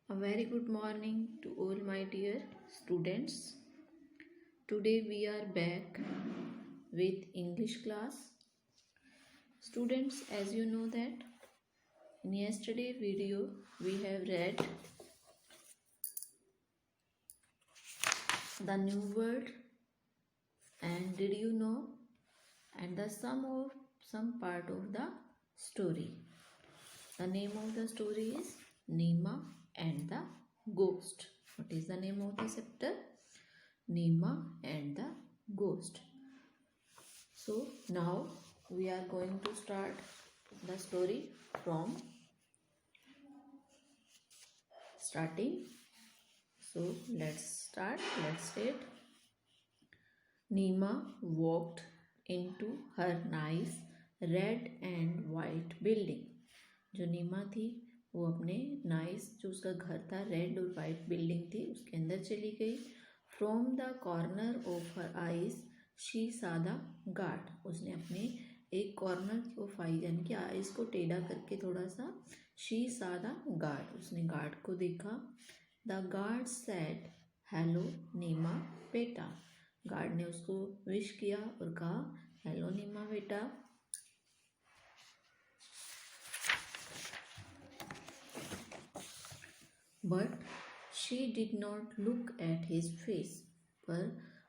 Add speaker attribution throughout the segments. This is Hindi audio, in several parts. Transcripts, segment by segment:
Speaker 1: A very good morning to all my dear students. Today we are back with English class. Students, as you know that in yesterday video we have read the new word and did you know and the some part of the story. The name of the story is Nima and the Ghost. What is the name of the chapter? Nima and the Ghost. So now we are going to start the story from starting. So let's start. Let's read. Nima walked into her nice red and white building. जो नीमा थी वो अपने नाइस जो उसका घर था रेड और वाइट बिल्डिंग थी उसके अंदर चली गई. From the corner of her eyes she saw the guard. उसने अपने एक कॉर्नर ऑफ आई यानी कि आईज को टेढ़ा करके थोड़ा सा शी सा द गार्ड. उसने गार्ड को देखा. The guard said hello Neema बेटा. गार्ड ने उसको विश किया और कहा हेलो नीमा बेटा. But she did not look at his face. पर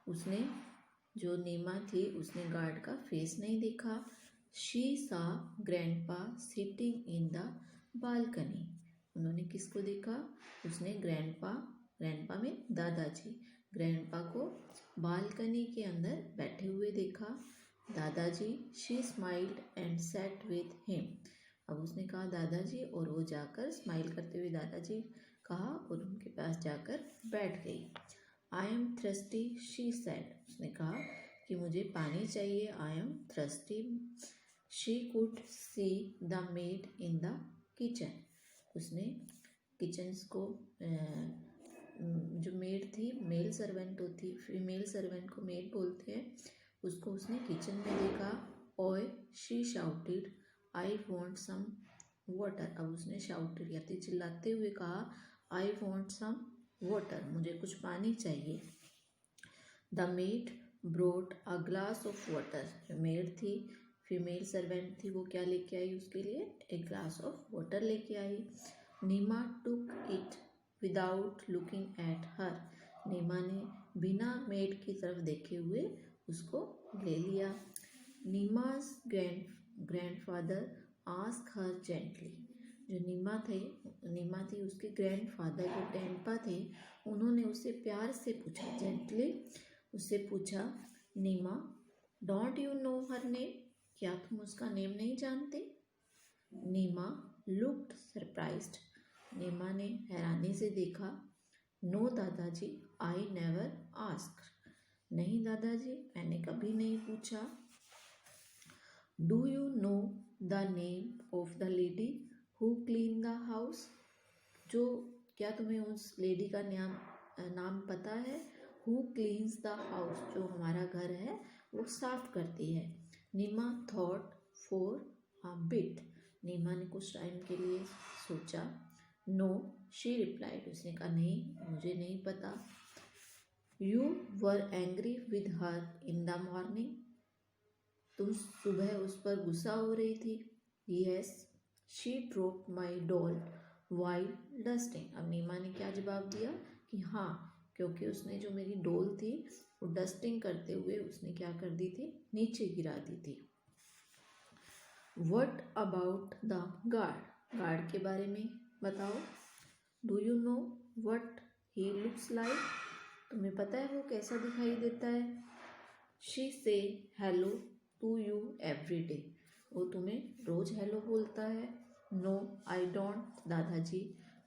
Speaker 1: उसने जो नीमा थी उसने गार्ड का फेस नहीं देखा. शी सा grandpa sitting in the balcony. उन्होंने किसको देखा? उसने ग्रैंडपा में दादाजी ग्रैंडपा को बालकनी के अंदर बैठे हुए देखा. दादाजी. She smiled and sat with him. अब उसने कहा दादाजी और वो जाकर स्माइल करते हुए दादाजी कहा और उनके पास जाकर बैठ गई. I am thirsty she said. उसने कहा कि मुझे पानी चाहिए. I am thirsty. She could see the maid in the kitchen. उसने किचन को जो मेड थी मेल सर्वेंट होती फीमेल सर्वेंट को मेड बोलते हैं उसको उसने किचन में देखा. ओए she shouted I want some water. अब उसने शाउटेड या चिल्लाते हुए कहा आई वॉन्ट सम वाटर. मुझे कुछ पानी चाहिए. The made brought a glass of water. जो मेड थी फीमेल सर्वेंट थी वो क्या लेके आई उसके लिए? एक ग्लास ऑफ वाटर लेके आई. Neema took it without looking at her. Neema ने बिना मेड की तरफ देखे हुए उसको ले लिया. Neema's grandfather ask her gently. जो नीमा थी उसके ग्रैंडफादर जो ग्रैंडपा थे उन्होंने उससे प्यार से पूछा जेंटली उससे पूछा Neema don't you know her name. क्या तुम उसका नेम नहीं जानते? नीमा लुक्ड सरप्राइज्ड. नीमा ने हैरानी से देखा. नो दादाजी आई नेवर आस्क. नहीं दादाजी मैंने कभी नहीं पूछा. Do you know the name of the lady who clean the house. जो क्या तुम्हें उस लेडी का नाम पता है? Who cleans the house. जो हमारा घर है वो साफ करती है. Neema thought for a bit. Neema ने कुछ टाइम के लिए सोचा. No she replied. उसने कहा नहीं मुझे नहीं पता. You were angry with her in the morning. तुम सुबह उस पर गुस्सा हो रही थी. Yes she dropped my doll while dusting. अब नीमा ने क्या जवाब दिया कि हाँ क्योंकि उसने जो मेरी डॉल थी वो डस्टिंग करते हुए उसने क्या कर दी थी? नीचे गिरा दी थी. What about the guard. Guard के बारे में बताओ. Do you know what he looks like. तुम्हें पता है वो कैसा दिखाई देता है? She say hello to you every day. वो तुम्हें रोज हेलो बोलता है. नो आई डोंट दादाजी.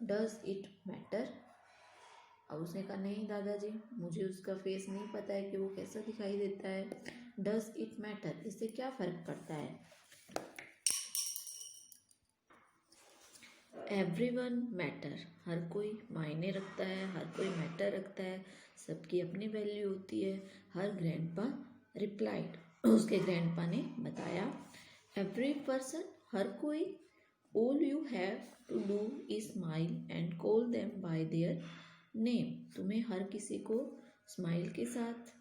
Speaker 1: Does it matter. अब उसने कहा नहीं दादाजी मुझे उसका फेस नहीं पता है कि वो कैसा दिखाई देता है. Does it matter. इससे क्या फर्क पड़ता है? Everyone matter. हर कोई मायने रखता है हर कोई मैटर रखता है. सबकी अपनी वैल्यू होती है. Her grandpa replied. उसके ग्रैंडपा ने बताया. एवरी पर्सन हर कोई all you have to do is smile and call them by their name. तुम्हें हर किसी को स्माइल के साथ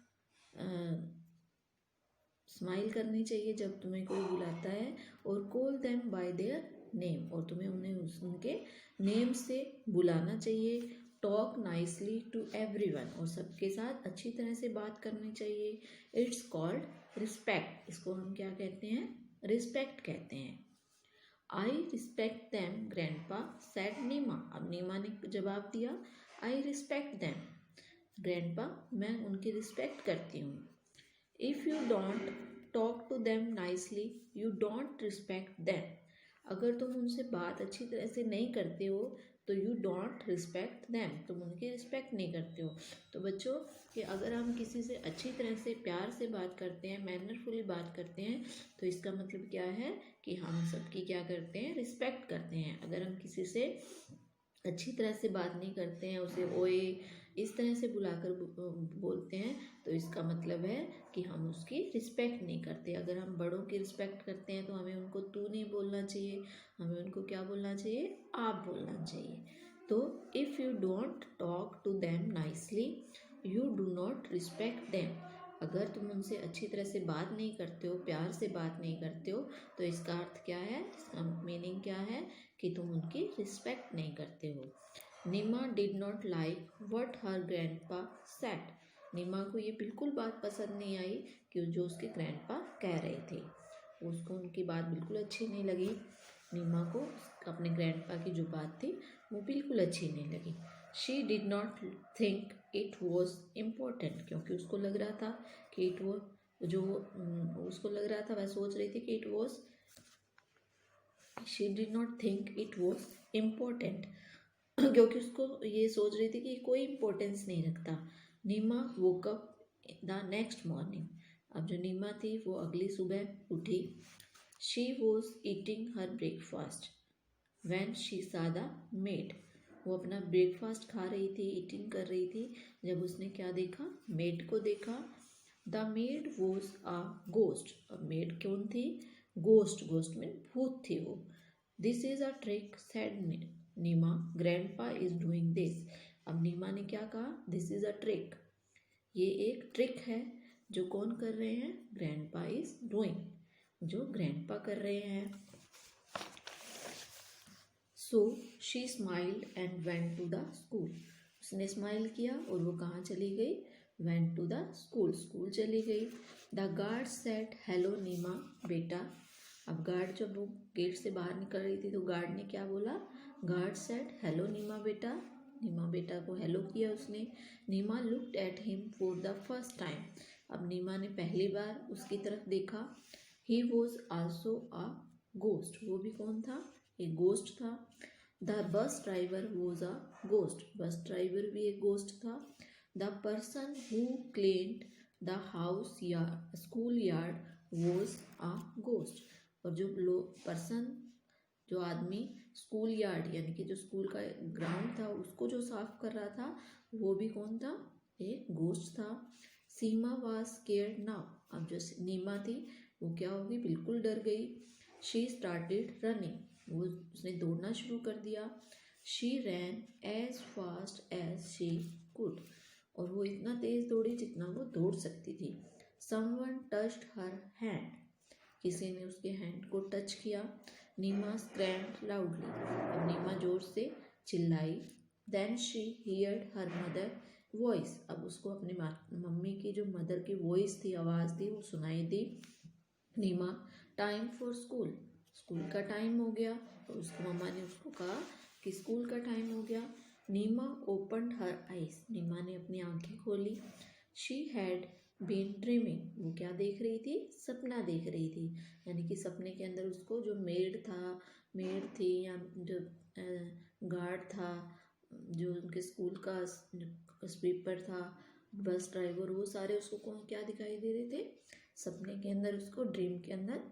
Speaker 1: स्माइल करनी चाहिए जब तुम्हें कोई बुलाता है, और call them by their name, और तुम्हें उन्हें उनके नेम से बुलाना चाहिए। टॉक नाइसली टू एवरीवन, और सबके साथ अच्छी तरह से बात करनी चाहिए। इट्स कॉल्ड रिस्पेक्ट, इसको हम क्या कहते हैं? रिस्पेक्ट कहते हैं। I respect them grandpa said Neema. अब नीमा ने जवाब दिया, आई रिस्पेक्ट दैम ग्रैंडपा, मैं उनकी रिस्पेक्ट करती हूँ। If you don't talk to them nicely you don't respect them. अगर तुम उनसे बात अच्छी तरह से नहीं करते हो तो यू डोंट रिस्पेक्ट देम, तुम उनकी रिस्पेक्ट नहीं करते हो। तो बच्चों, कि अगर हम किसी से अच्छी तरह से प्यार से बात करते हैं, मैनरफुली बात करते हैं, तो इसका मतलब क्या है कि हम सबकी क्या करते हैं? रिस्पेक्ट करते हैं। अगर हम किसी से अच्छी तरह से बात नहीं करते हैं, उसे ओए इस तरह से बुलाकर बोलते हैं, तो इसका मतलब है कि हम उसकी रिस्पेक्ट नहीं करते। अगर हम बड़ों की रिस्पेक्ट करते हैं तो हमें उनको तू नहीं बोलना चाहिए, हमें उनको क्या बोलना चाहिए? आप बोलना चाहिए। तो if you don't talk to them nicely you do not respect them. अगर तुम उनसे अच्छी तरह से बात नहीं करते हो, प्यार से बात नहीं करते हो, तो इसका अर्थ क्या है? इसका मीनिंग क्या है? कि तुम उनकी रिस्पेक्ट नहीं करते हो। Neema did not like what her grandpa said. Neema को ये बिल्कुल बात पसंद नहीं आई कि जो उसके ग्रैंडपा कह रहे थे, उसको उनकी बात बिल्कुल अच्छी नहीं लगी। नीमा को अपने ग्रैंडपा की जो बात थी वो बिल्कुल अच्छी नहीं लगी। She did not think it was important, क्योंकि उसको लग रहा था कि इट वो जो उसको लग रहा था, वह सोच रही थी कि it was, she did not think it was important, क्योंकि उसको ये सोच रही थी कि कोई इम्पोर्टेंस नहीं रखता। Neema woke up the next morning. अब जो नीमा थी वो अगली सुबह उठी। She was eating her breakfast when she saw the maid. वो अपना ब्रेकफास्ट खा रही थी, ईटिंग कर रही थी, जब उसने क्या देखा? मेड को देखा। The maid was a ghost. अब मेड कौन थी? गोस्ट, गोस्ट में भूत थी वो। This is a trick said Neema, grandpa is doing this. अब नीमा ने क्या कहा? दिस इज अ ट्रिक, ये एक ट्रिक है। जो कौन कर रहे हैं? ग्रैंडपा इज डूइंग, जो ग्रैंडपा कर रहे हैं। So she smiled and went to the school. उसने स्माइल किया और वो कहाँ चली गई? Went to the school, school चली गई। The guard said hello Neema बेटा। अब गार्ड जब वो गेट से बाहर निकल रही थी तो गार्ड ने क्या बोला? गार्ड सेड हेलो नीमा बेटा। नीमा बेटा को हेलो किया उसने। Neema looked at him for the first time. अब नीमा ने पहली बार उसकी तरफ देखा। He was also a ghost. वो भी कौन था? एक गोस्ट था। The bus driver was a ghost. Bus driver भी एक गोस्ट था। The person who cleaned the house या school yard was a ghost. और जो पर्सन, जो आदमी स्कूल यार्ड यानी कि जो स्कूल का ग्राउंड था उसको जो साफ कर रहा था, वो भी कौन था? एक गोस्ट था। सीमा वाज स्केयर्ड नाउ। अब जो नीमा थी वो क्या होगी? बिल्कुल डर गई। She started running. वो उसने दौड़ना शुरू कर दिया। She ran as fast as she could. और वो इतना तेज दौड़ी जितना वो दौड़ सकती थी। Someone touched her hand. किसी ने उसके हैंड को टच किया। Neema screamed loudly. अब नीमा जोर से चिल्लाई। Then she heard her mother voice. अब उसको अपनी मम्मी की जो मदर की वॉइस थी, आवाज़ थी, वो सुनाई दी। नीमा टाइम फॉर स्कूल। स्कूल का टाइम हो गया। और उसकी मम्मा ने उसको कहा कि स्कूल का टाइम हो गया। नीमा ओपन्ड हर आइज। नीमा ने अपनी आंखें खोली। She had been dreaming. वो क्या देख रही थी? सपना देख रही थी। यानी कि सपने के अंदर उसको जो मेड थी या जो गार्ड था, जो उनके स्कूल का स्वीपर था, बस ड्राइवर, वो सारे उसको क्या दिखाई दे रहे थे? सपने के अंदर उसको, ड्रीम के अंदर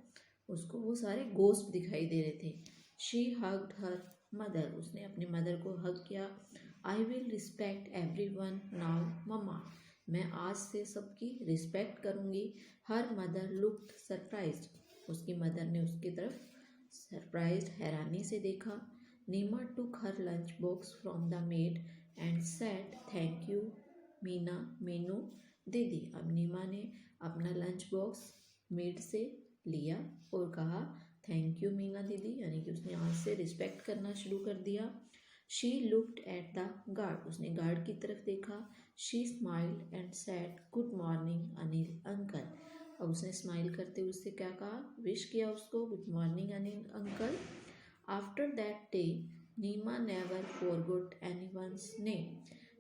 Speaker 1: उसको वो सारे गोस्ट दिखाई दे रहे थे। She hugged her mother. उसने अपनी मदर को हग किया। I will respect everyone now mama. मैं आज से सबकी रिस्पेक्ट करूंगी। Her mother looked surprised. उसकी मदर ने उसकी तरफ सरप्राइज्ड, हैरानी से देखा। Neema took her lunch box from the maid and said thank you Meena Meenu दीदी। अब नीमा ने अपना लंच बॉक्स मेड से लिया और कहा थैंक यू मीना दीदी, यानी कि उसने आज से रिस्पेक्ट करना शुरू कर दिया। She looked at the guard, उसने गार्ड की तरफ देखा। She smiled and said good morning Anil uncle. अब उसने स्माइल करते हुए उससे क्या कहा, विश किया उसको, good morning Anil uncle. After that day Neema never forgot anyone's name.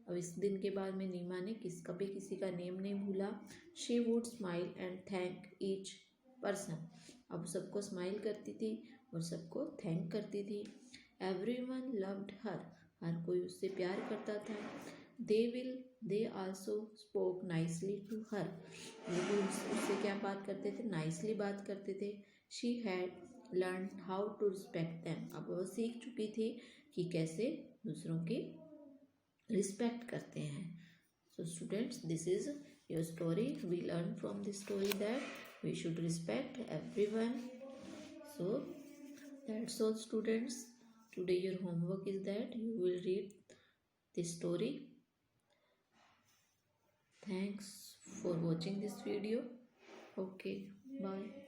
Speaker 1: अब इस दिन के बाद में नीमा ने कभी किसी का नेम नहीं भूला। She would smile and thank each person. अब सबको स्माइल करती थी और सबको थैंक करती थी। एवरीवन लव्ड हर, हर कोई उससे प्यार करता था। They also spoke nicely to her, वो भी उससे क्या बात करते थे, नाइसली बात करते थे। She had learn how to respect them, अब वो सीख चुकी थी कि कैसे दूसरों की रिस्पेक्ट करते हैं। So students, this is your story. We learn from this story that we should respect everyone. So that's all students. Today your homework is that you will read this story. Thanks for watching this video. Okay, bye.